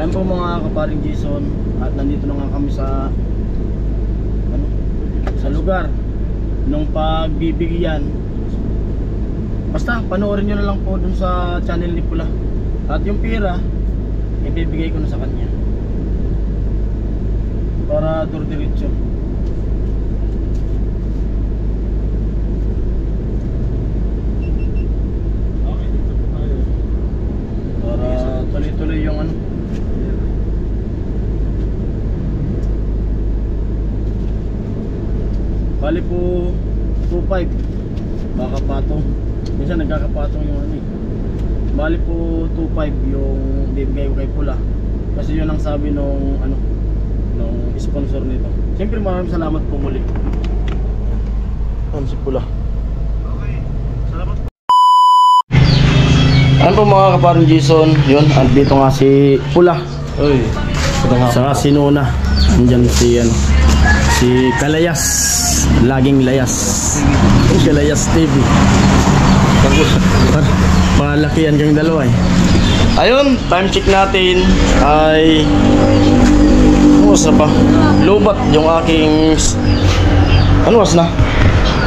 Ayan po mga kaparing Jason, at nandito na nga kami sa lugar nung pagbibigyan. Basta panoorin nyo na lang po dun sa channel ni Pula. At yung pera ibibigay ko na sa kanya para dur-diretso. Para tuloy-tuloy yung ano. Bali po 2.5 baka patong. Minsan nagkakapatong yung ano eh. Bali po 2.5 yung bibigay ko kay Pula. Kasi yun ang sabi nung ano, nung sponsor nito. Siyempre maraming salamat po muli. Ano si Pula. Okay. Salamat. Ano po mga kaparing Jason, yun, andito nga si Pula. Oy. Saka si Nona. Andyan si ano, si Kalayas. Laging layas. Kalayas TV. Malakihan kang dalawa eh. Ayun, time check natin ay sa pa? Lubat yung aking ano was na?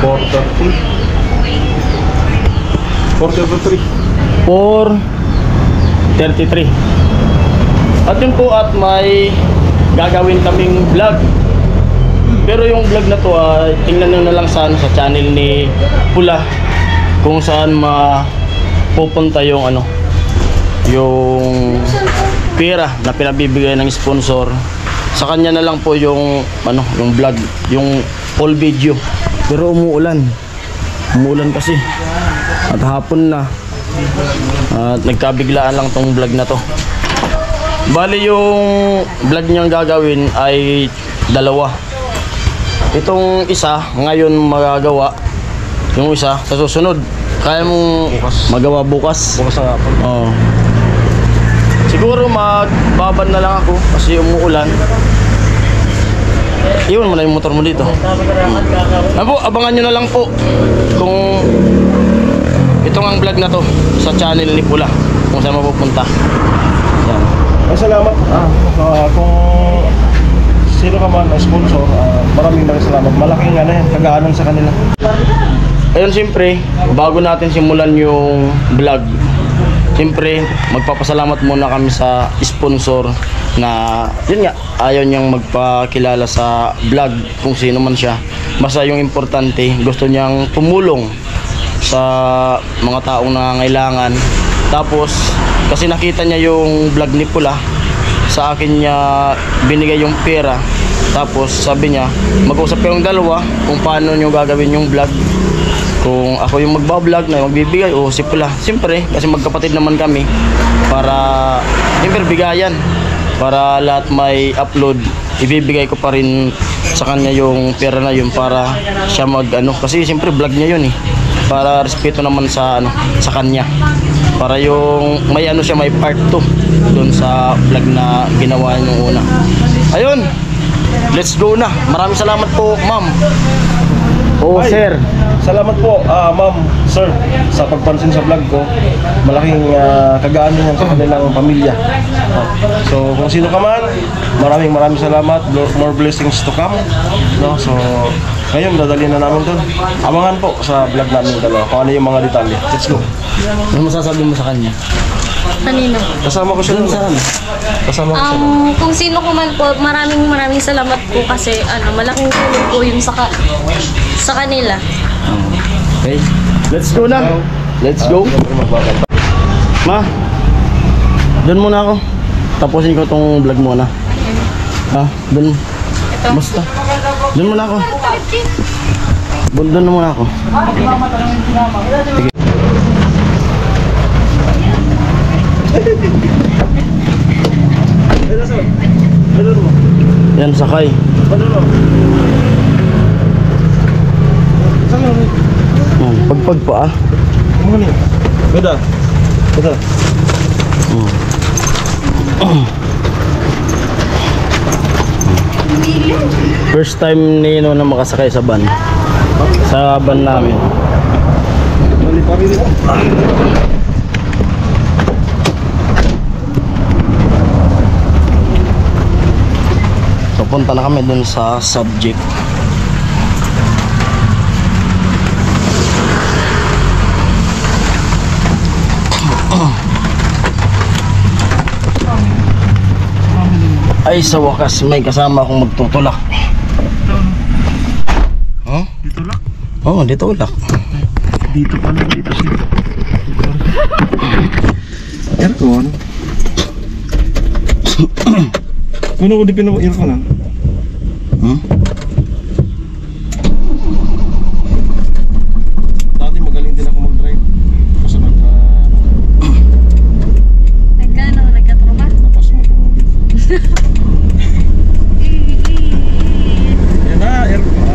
4:33. At yun po at may gagawin kaming vlog. Pero yung vlog na to ay tingnan nyo na lang sa channel ni Pula kung saan mapupunta yung ano, yung pera na pinabibigay ng sponsor. Sa kanya na lang po yung ano, yung vlog, yung full video. Pero umuulan kasi at hapon na at nagkabiglaan lang tong vlog na to. Bali yung vlog niyang gagawin ay dalawa. Itong isa ngayon magagawa, yung isa sa susunod. Kaya mong magawa bukas? Bukas na hapon. Oo. Siguro magbabad na lang ako kasi umuulan. Iwan mo na yung motor mo dito. Abo, abangan nyo na lang po kung itong ang vlog na to sa channel ni Pula kung saan mapupunta. Yan. Ay, salamat. Kung sino ka man na sponsor, maraming salamat. Malaking kagaanan sa kanila. Ayun, siyempre, bago natin simulan yung vlog, siyempre, magpapasalamat muna kami sa sponsor na, yun nga, ayaw niyang magpakilala sa vlog kung sino man siya. Basta yung importante, gusto niyang tumulong sa mga taong nangangailangan. Tapos, kasi nakita niya yung vlog ni Pula, sa akin niya binigay yung pera. Tapos sabi niya, mag-usap kayong dalawa kung paano nyo gagawin yung vlog. Kung ako yung magbablog na magbibigay o si Pula. Siyempre, kasi magkapatid naman kami. Para, siyempre bigayan. Para lahat may upload, ibibigay ko pa rin sa kanya yung pera na yun para siya mag-ano. Kasi siyempre vlog niya yun eh. Para respeto naman sa ano, sa kanya. Para yung may ano siya, may part 2 doon sa vlog na ginawa niya una. Ayun, let's go na. Maraming salamat po, ma'am. Oh, ay, sir. Salamat po, ma'am, sir, sa pagpansin sa vlog ko. Malaking kagaanan yan sa kanilang pamilya. So, kung sino ka man, maraming salamat. More blessings to come. No? So, ngayon, dadalhin na namin doon. Abangan po sa vlog namin dalawa kung ano yung mga detalye. Let's go. Ano masasabi mo sa kanya? Kanino? Kasama ko siya doon. Kasama ko siya doon. Kung sino ko man po, maraming salamat po kasi malaking tulong po yun sa kanila. Okay, let's go na. Let's go. Ma, doon muna ako. Tapusin ko tong vlog muna. Ha, doon. Basta. Doon muna ako. Doon muna ako. Sige. Yan, sakay. Pagpag pa ah. Beda. First time ni na makasakay sa van. Sa van namin. Bali. papunta na kami dun sa subject. Ay, sa wakas may kasama akong magtutulak. Huh? Dito lang. Oo, dito ulak. Dito pala, dito siya. Aircon. Kuno ko di pina-aircon lang. Hmm? Dati magaling din ako mag-drive. Kasi Nagkatroma? napas mo itong yan na, aircon.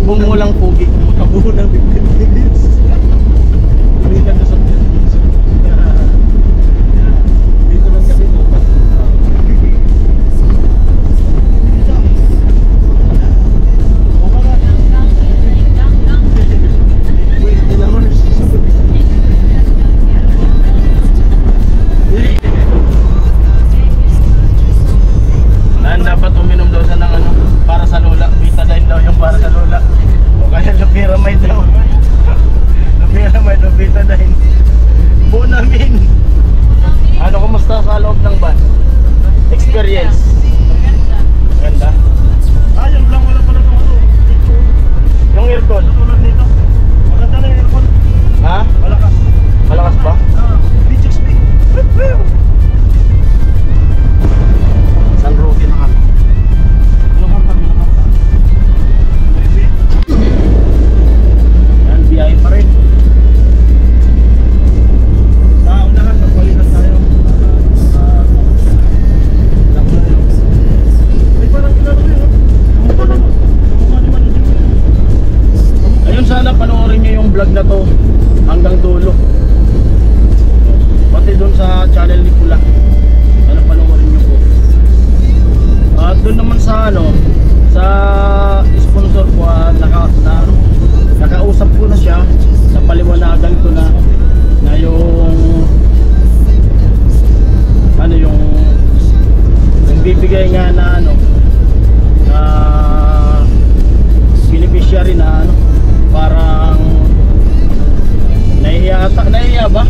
Bumulang pugi. Kabunan ng 15 minutes. Balikan na sa 15 minutes. Dito lang kami no. Dapat uminom daw siya ng ano, para sa lola. Betadine daw yung para sa lola. O kaya loperamide daw. Loperamide o betadine. Buo namin. Ano, kumusta sa loob ng van? Experience. Ganda. Ayun lang, wala pala ng ano. Dito. Yung aircon. Tulad nito. Maganda na yung aircon. Ha? Malakas. Malakas ba? DHB. San Roque na kami. Lumang kami naman. Yan, biyahe pa rin. Sa unahan, magpalitan tayo. Ay, parang kilala ko yun. Kamukha naman. Kamukha ni Manu Jimmy. Ayun, sana panoorin nyo yung vlog na to hanggang dulo. Pati doon sa channel ni Pula. Sana panoorin nyo po. At doon naman sa ano, sa sponsor ko, nakausap ko na siya, sa paliwanagan ko na yung ano yung bibigay nga na ano na beneficiary na ano, parang nahihiya ba?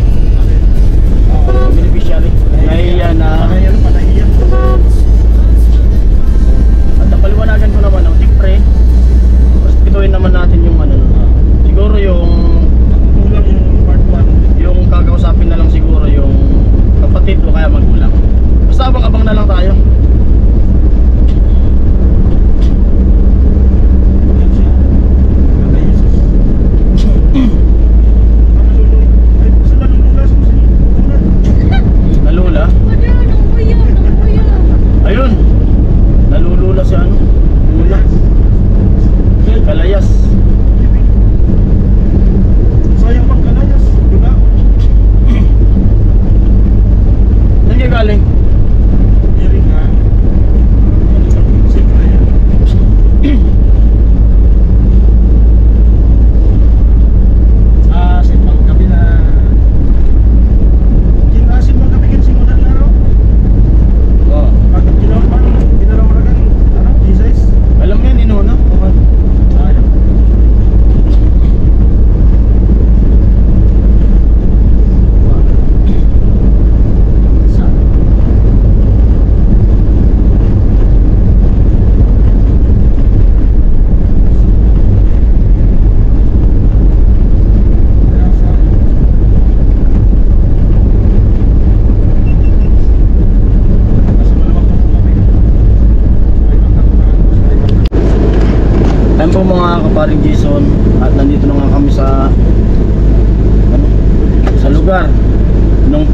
Beneficiary nahihiya na at napaliwanagan ko naman, siyempre respetuhin naman natin yung ano, siguro yung Kulang yung part 1. yung kakausapin na lang siguro yung kapatid o kaya magulang. Basta abang-abang na lang tayo. Nalula? Ayun, nalulula si ano, lula Kalayas. Sayang pang kalayas. Diba?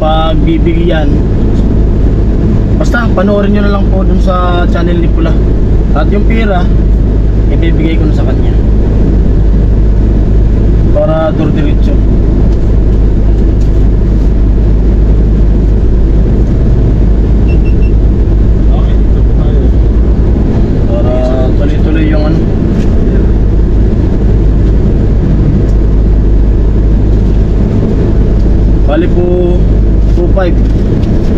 pagbibigyan. Basta panoorin nyo na lang po dun sa channel ni Pula. At yung pera, ibibigay ko na sa kanya para dur-diretso. Para tuloy-tuloy yung ano. Bali po 2.5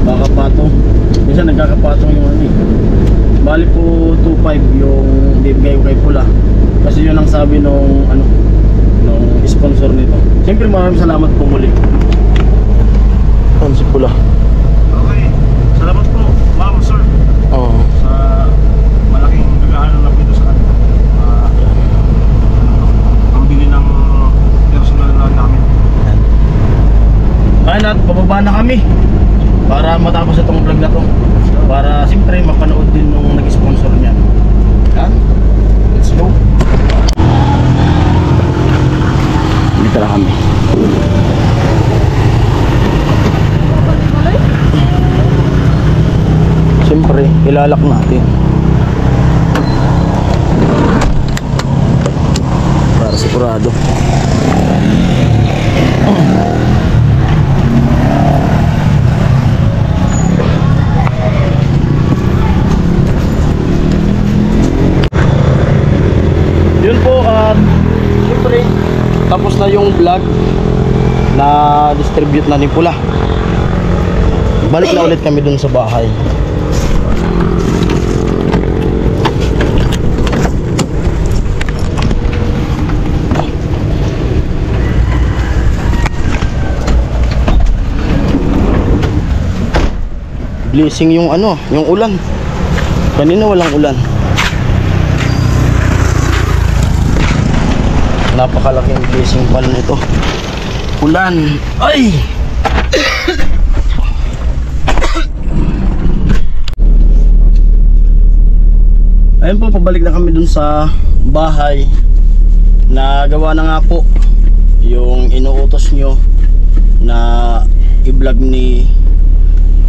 baka patong. Minsan nagkakapatong yung ano eh. Bali po 2.5 yung bibigay ko kay Pula. Kasi yun ang sabi nung ano, nung sponsor nito. Siyempre maraming salamat po muli. Ano si Pula? Okay. Salamat po, ma'am, sir. Oo. Sa malaking gagawin na dito sa kanila. Pambili ng personal na namin. Kaya at pababa na kami para matapos itong vlog na to. Para siyempre mapanood din nung nag-sponsor niya. Yan. Let's go. Dito na kami. Siyempre, ilalak natin. Para sigurado. Yun po, siyempre tapos na yung vlog na distribute na ni Pula. Balik na ulit kami dun sa bahay. Blessing yung ano, yung ulan. Kanina walang ulan. Napakalaking blessing pala nito. Ulan. Ay! Ayun po, pabalik na kami dun sa bahay. Nagawa na nga po yung inuutos nyo na i-vlog ni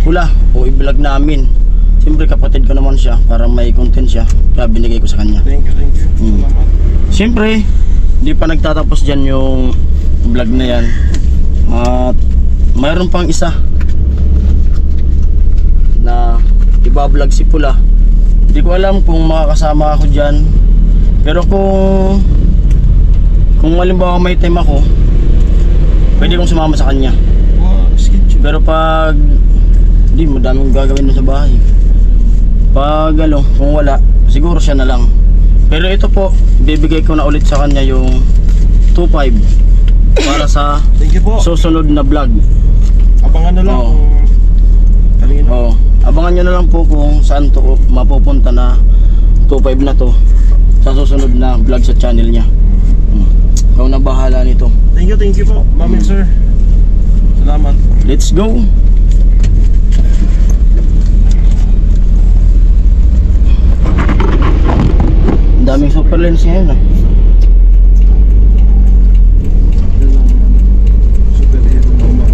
Pula o i-vlog namin. Siyempre kapatid ko naman siya para may content siya. Kaya binigay ko sa kanya. Thank you, thank you. Salamat. Siyempre, di pa nagtatapos dyan yung vlog na yan. At mayroon pang isa na iba-vlog si Pula. Hindi ko alam kung makakasama ako dyan. Pero kung halimbawa may time ako, pwede kong sumama sa kanya. Pero pag hindi, madaming gagawin na sa bahay. Pag kung wala, siguro siya na lang. Pero ito po, bibigay ko na ulit sa kanya yung 2.5 para sa Thank you po. susunod na vlog. Abangan na lang. Oo. Kanina. Oo. Abangan nyo na lang po kung saan to mapupunta na 2.5 na to sa susunod na vlog sa channel niya. Ikaw na bahala nito. Thank you po, ma'am and sir. Salamat. Let's go! Daming super lens ngayon ah. Superhero naman.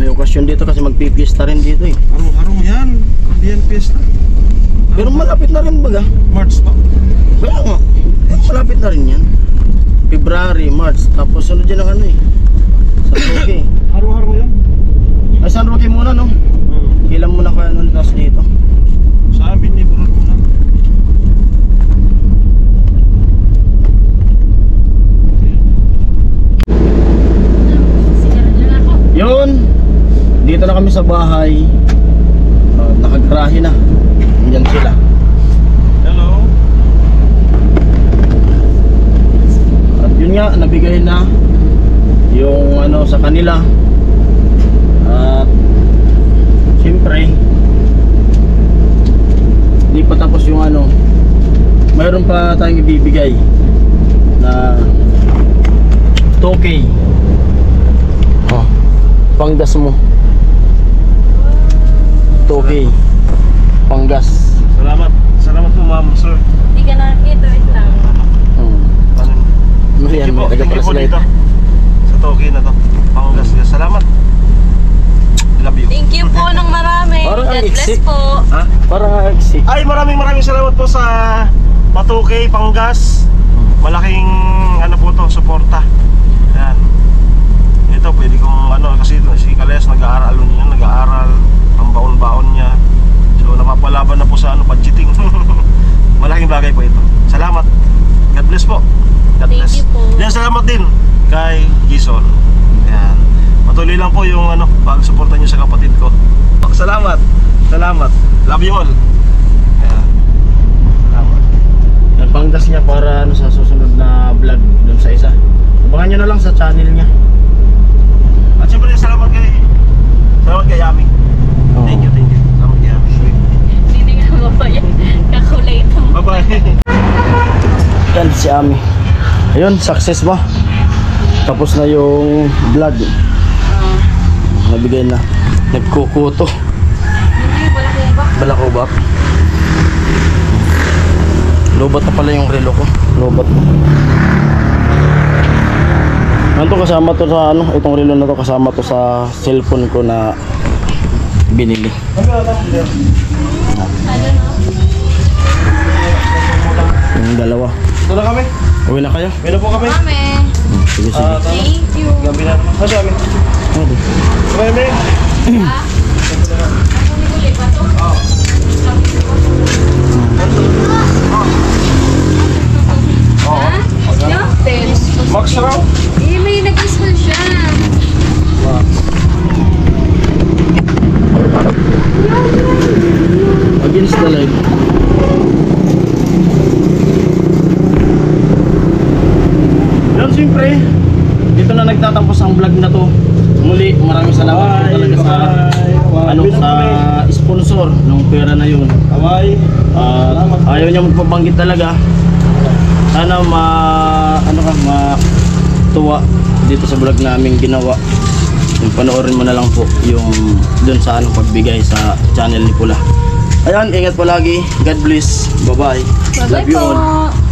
May okasyon dito kasi magpipiesta rin dito eh. Harong-harong yan. Hindi yan piyesta. Pero malapit na rin baga. March pa. Kaya nga, malapit na rin yan. February, March, tapos sunod dyan ang ano eh. San Roque. Harong-harong yan. Ay San Roque muna no? Ilan muna kaya nung tapos dito? Sa amin ni Burot muna. Yun! Dito na kami sa bahay. Nakagrahe na. Diyan sila. Hello. At yun nga, nabigay na yung ano sa kanila. At siyempre hindi pa tapos yung ano, mayroon pa tayong ibibigay na 2K. Oh, panggas mo 2K panggas. Salamat po, ma'am, sir. Hindi ka na, ito lang. Ano yan, Thank you po. may taga Thank you po Brasilite. dito. Yes po. Ha? Parang exit. Ay, maraming salamat po sa Patuke, Panggas. Malaking ano po to, suporta. Yan. Ito pwede kong ano kasi si Kales nag-aaral niya, nag-aaral ang baon-baon niya. So napapalaban na po sa ano budgeting. Malaking bagay po ito. Salamat. God bless po. God Thank bless. you po. Yan, salamat din kay Jason. Yan. Patuloy lang po yung ano pag-suporta niyo sa kapatid ko. Salamat. Salamat. Love you all. Yan. Salamat. Nagpanggas niya para ano sa susunod na vlog doon sa isa. Abangan nyo na lang sa channel niya. At syempre salamat kay Yami. Oo. Thank you. Salamat kay Yami. Hindi nga mo pa yan. Kakulay ito. Bye-bye. Yan si Ami. Ayun, success ba? Tapos na yung vlog. Nabigay na. Nagkukuto. Hindi, wala ko ba? Balakubak. Lobat na pala yung relo ko. Lobat na. Ano kasama to sa ano? Itong relo na to kasama to sa cellphone ko na binili. Ano no? Yung dalawa. Ito na kami. Uwi na kayo? May na po kami. Mami. Sige, sige. Thank you. Gabi na. Ano kami? Okay. Bye-bye. Max raw. Eh, may nag-school siya. Against the light. Yan siyempre, dito na nagtatapos ang vlog na to. Muli, maraming salamat po talaga sa ano sa sponsor ng pera na yun. Bye. Ayaw niya magpabanggit talaga. Sana matuwa dito sa vlog namin ginawa. Yung panoorin mo na lang po yung dun sa pagbigay sa channel ni Pula. Ayan, ingat palagi. God bless. Bye-bye. Bye-bye Love you all. po.